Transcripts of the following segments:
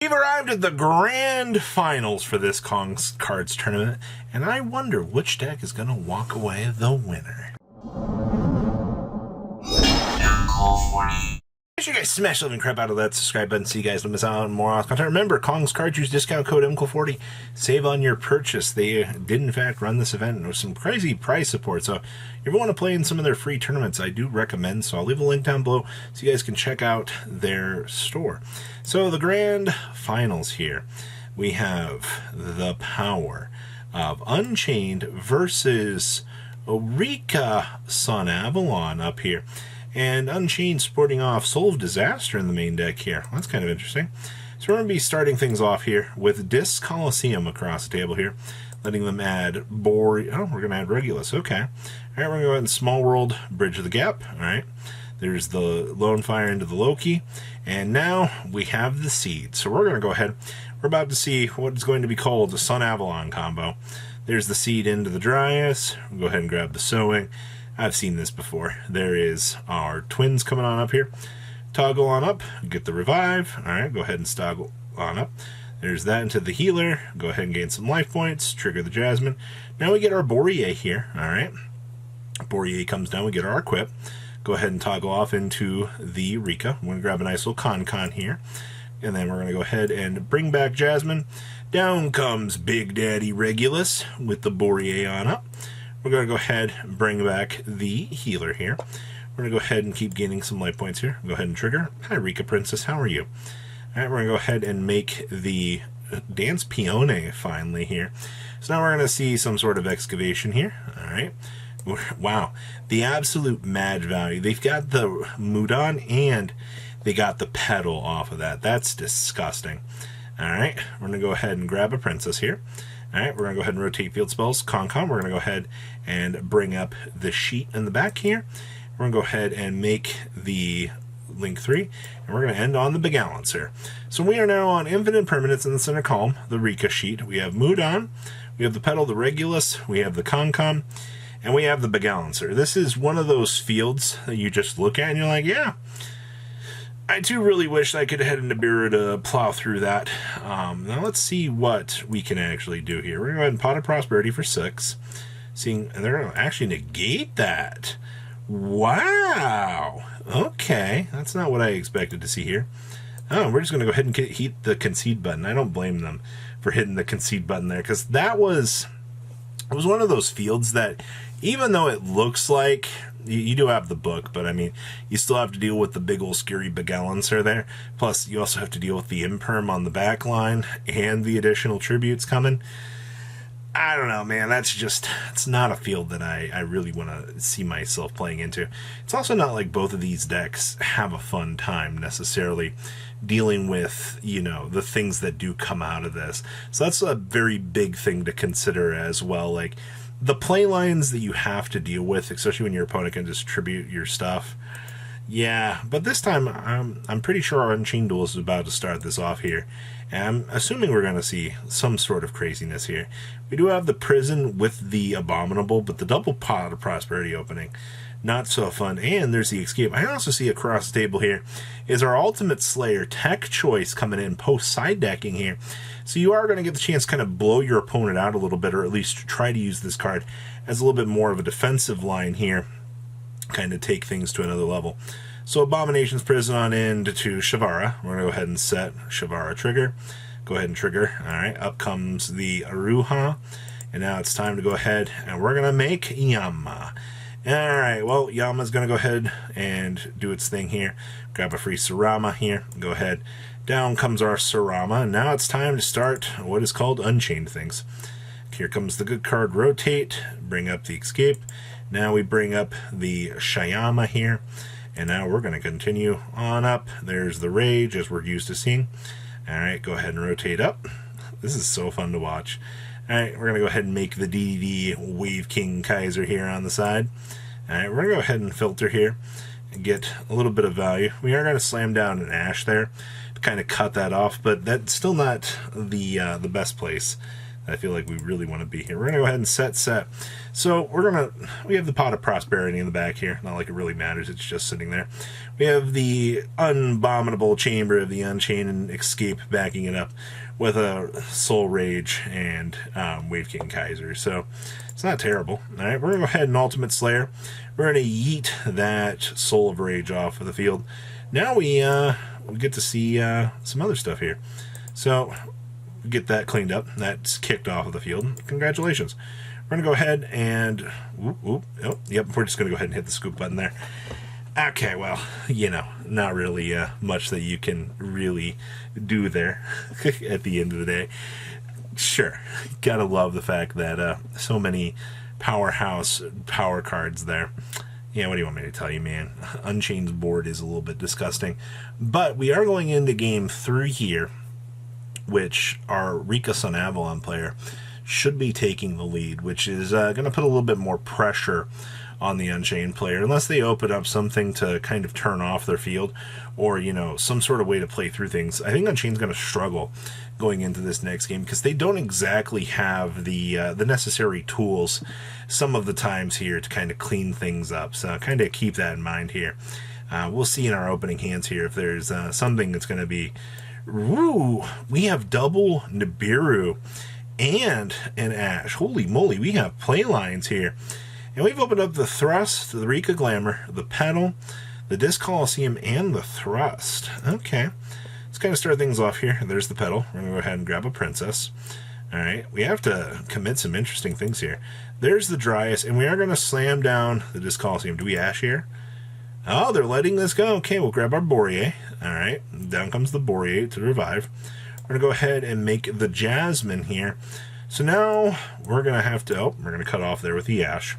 We've arrived at the grand finals for this Kong's Cards tournament, and I wonder which deck is going to walk away the winner. Make sure you guys smash the living crap out of that subscribe button so you guys don't miss out on more awesome content. Remember, Kong's Cards, use discount code MCOL40. Save on your purchase. They did, in fact, run this event with some crazy price support. So if you ever want to play in some of their free tournaments, I do recommend. So I'll leave a link down below so you guys can check out their store. So the grand finals here, we have the power of Unchained versus Eureka Sun Avalon up here. And Unchained sporting off Soul of Disaster in the main deck here. That's kind of interesting. So we're going to be starting things off here with Disc Coliseum across the table here. Letting them add we're going to add Regulus. Okay. All right, we're going to go ahead and Small World, Bridge of the Gap. All right. There's the Lone Fire into the Loki. And now we have the Seed. So we're going to go ahead. We're about to see what is going to be called the Sun Avalon combo. There's the Seed into the Dryas. We'll go ahead and grab the Sowing. I've seen this before. There is our Twins coming on up here. Toggle on up, get the Revive. Alright, go ahead and toggle on up. There's that into the Healer. Go ahead and gain some life points. Trigger the Jasmine. Now we get our Boreas here. Alright. Boreas comes down, we get our Equip. Go ahead and toggle off into the Eureka. I'm going to grab a nice little Con here. And then we're going to go ahead and bring back Jasmine. Down comes Big Daddy Regulus with the Boreas on up. We're going to go ahead and bring back the Healer here. We're going to go ahead and keep gaining some life points here. Go ahead and trigger. Hi, Rika Princess. How are you? All right, we're going to go ahead and make the Dance Peony finally here. So now we're going to see some sort of excavation here. All right. Wow. The absolute mad value. They've got the Mudon and they got the Petal off of that. That's disgusting. All right. We're going to go ahead and grab a Princess here. Alright, we're going to go ahead and rotate field spells. We're going to go ahead and bring up the sheet in the back here. We're going to go ahead and make the Link 3. And we're going to end on the Balancer. So we are now on Infinite Permanence in the center column, the Rika sheet. We have Mudon, we have the Petal, the Regulus, we have the Concom, and we have the Balancer. This is one of those fields that you just look at and you're like, yeah, I do really wish I could head into Bureau to plow through that. Now let's see what we can actually do here. We're going to go ahead and Pot of Prosperity for 6. And they're going to actually negate that. Wow. Okay. That's not what I expected to see here. Oh, we're just going to go ahead and hit the concede button. I don't blame them for hitting the concede button there, because it was one of those fields that, even though it looks like you do have the book, but I mean, you still have to deal with the big old scary Balancer there. Plus, you also have to deal with the Imperm on the back line and the additional tributes coming. I don't know, man. It's not a field that I really want to see myself playing into. It's also not like both of these decks have a fun time necessarily dealing with, the things that do come out of this. So that's a very big thing to consider as well. Like, the play lines that you have to deal with, especially when your opponent can distribute your stuff. Yeah, but this time I'm pretty sure our Unchained Duel is about to start this off here. And I'm assuming we're going to see some sort of craziness here. We do have the Prison with the Abominable, but the double Pot of Prosperity opening, not so fun. And there's the Escape. I also see across the table here is our Ultimate Slayer Tech Choice coming in post side decking here. So you are going to get the chance to kind of blow your opponent out a little bit, or at least try to use this card as a little bit more of a defensive line here, kind of take things to another level. So Abomination's Prison on into Shavara. We're going to go ahead and set Shavara trigger. Go ahead and trigger. Alright, up comes the Aruha. And now it's time to go ahead and we're going to make Yama. Alright, well, Yama's going to go ahead and do its thing here. Grab a free Sarama here. Go ahead. Down comes our Sarama. And now it's time to start what is called Unchained things. Here comes the good card Rotate. Bring up the Escape. Now we bring up the Shayama here. And now we're going to continue on up. There's the Rage, as we're used to seeing. Alright, go ahead and rotate up. This is so fun to watch. Alright, we're going to go ahead and make the DDD Wave King Kaiser here on the side. Alright, we're going to go ahead and filter here and get a little bit of value. We are going to slam down an Ash there to kind of cut that off, but that's still not the best place I feel like we really want to be here. We're going to go ahead and set. So we have the Pot of Prosperity in the back here. Not like it really matters. It's just sitting there. We have the Unabominable Chamber of the Unchained and Escape backing it up with a Soul Rage and Wave King Kaiser. So it's not terrible. All right, we're going to go ahead and Ultimate Slayer. We're going to yeet that Soul of Rage off of the field. Now we get to see some other stuff here. So get that cleaned up. That's kicked off of the field. Congratulations. We're going to go ahead and... yep, we're just going to go ahead and hit the scoop button there. Okay, well, not really much that you can really do there at the end of the day. Sure, gotta love the fact that so many powerhouse power cards there. Yeah, what do you want me to tell you, man? Unchained's board is a little bit disgusting. But we are going into game 3 here, which our Rika Sun Avalon player should be taking the lead, which is going to put a little bit more pressure on the Unchained player, unless they open up something to kind of turn off their field, or, some sort of way to play through things. I think Unchained's going to struggle going into this next game, because they don't exactly have the necessary tools some of the times here to kind of clean things up, so kind of keep that in mind here. We'll see in our opening hands here if there's something that's going to be... Ooh, we have double Nibiru and an Ash. Holy moly, we have play lines here. And we've opened up the Thrust, the Rika Glamour, the Petal, the Disc Coliseum, and the Thrust. Okay. Let's kind of start things off here. There's the Petal. We're going to go ahead and grab a Princess. All right. We have to commit some interesting things here. There's the Dryas, and we are going to slam down the Disc Coliseum. Do we Ash here? Oh, they're letting this go. Okay, we'll grab our Boreas. All right. Down comes the Boreas to revive. We're going to go ahead and make the Jasmine here. So now we're going to have to... Oh, we're going to cut off there with the Ash.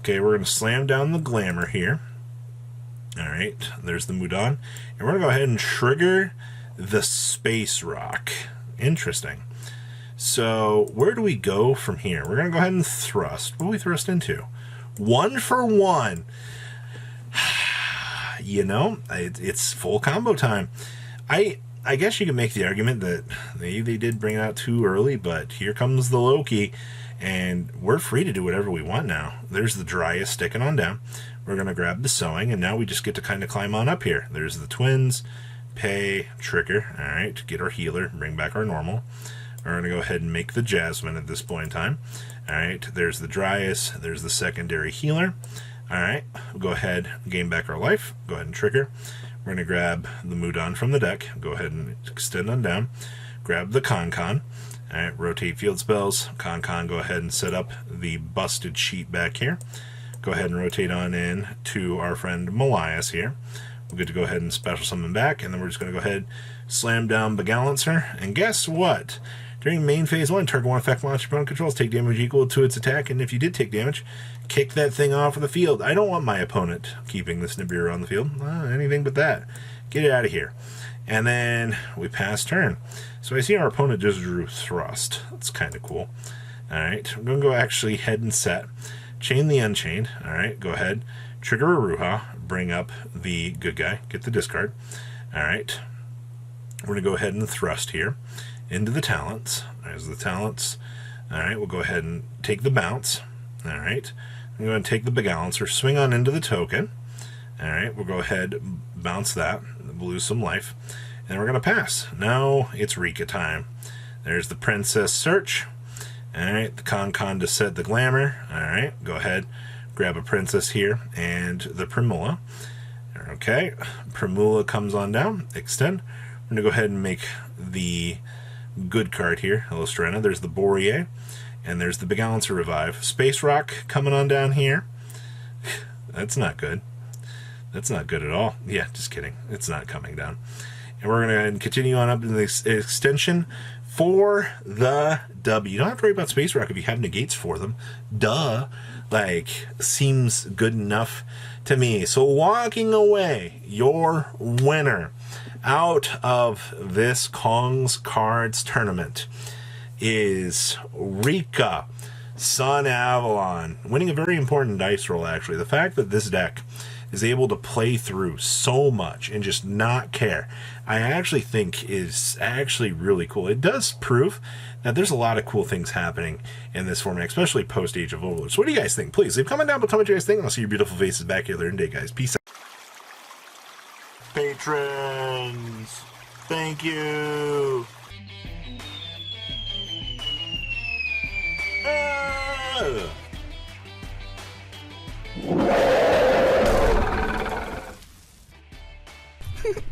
Okay, we're going to slam down the Glamour here. All right, there's the Mudan. And we're going to go ahead and trigger the Space Rock. Interesting. So where do we go from here? We're going to go ahead and thrust. What do we thrust into? 1 for 1. It's full combo time. I guess you can make the argument that they did bring it out too early, but here comes the Loki, and we're free to do whatever we want now. There's the Dryas sticking on down. We're going to grab the Sewing, and now we just get to kind of climb on up here. There's the Twins, Pay, Trigger. All right, get our healer, bring back our normal. We're going to go ahead and make the Jasmine at this point in time. All right, there's the Dryas. There's the secondary healer. All right, we'll go ahead, gain back our life. Go ahead and trigger. We're going to grab the Mudan from the deck. Go ahead and extend on down. Grab the Con. All right, rotate field spells. Con, go ahead and set up the busted sheet back here. Go ahead and rotate on in to our friend Malias here. We'll get to go ahead and special summon back, and then we're just going to go ahead, slam down Balancer. And guess what? During main phase 1, target 1 effect launch opponent controls, take damage equal to its attack, and if you did take damage, kick that thing off of the field. I don't want my opponent keeping this Nibiru on the field. Anything but that. Get it out of here. And then we pass turn. So I see our opponent just drew Thrust. That's kind of cool. Alright, I'm going to go actually head and set. Chain the Unchained. Alright, go ahead. Trigger Aruha. Bring up the good guy. Get the discard. Alright. We're going to go ahead and thrust here into the talents. There's the talents. Alright, we'll go ahead and take the bounce. Alright. I'm going to take the Balancer, swing on into the token. Alright, we'll go ahead, bounce that. We'll lose some life. And we're going to pass. Now it's Rika time. There's the Princess Search. Alright, the Con to set the Glamour. Alright, go ahead, grab a Princess here, and the Primula. Okay, Primula comes on down, extend. We're going to go ahead and make the good card here, Hello Serena. There's the Boreas, and there's the Balancer Revive. Space Rock coming on down here. That's not good. That's not good at all. Yeah, just kidding. It's not coming down. And we're going to continue on up in the extension for the W. You don't have to worry about Space Rock if you have negates for them. Duh. Seems good enough to me. So walking away, your winner out of this Kong's Cards tournament is Rika Sun Avalon, winning a very important dice roll, actually. The fact that this deck is able to play through so much and just not care, I actually think is actually really cool. It does prove that there's a lot of cool things happening in this format, especially post Age of Overlord. So what do you guys think? Please leave a comment down below, tell me what you guys think, and I'll see your beautiful faces back here later in the day, guys. Peace out. Patrons, thank you.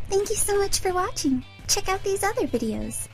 Thank you so much for watching. Check out these other videos.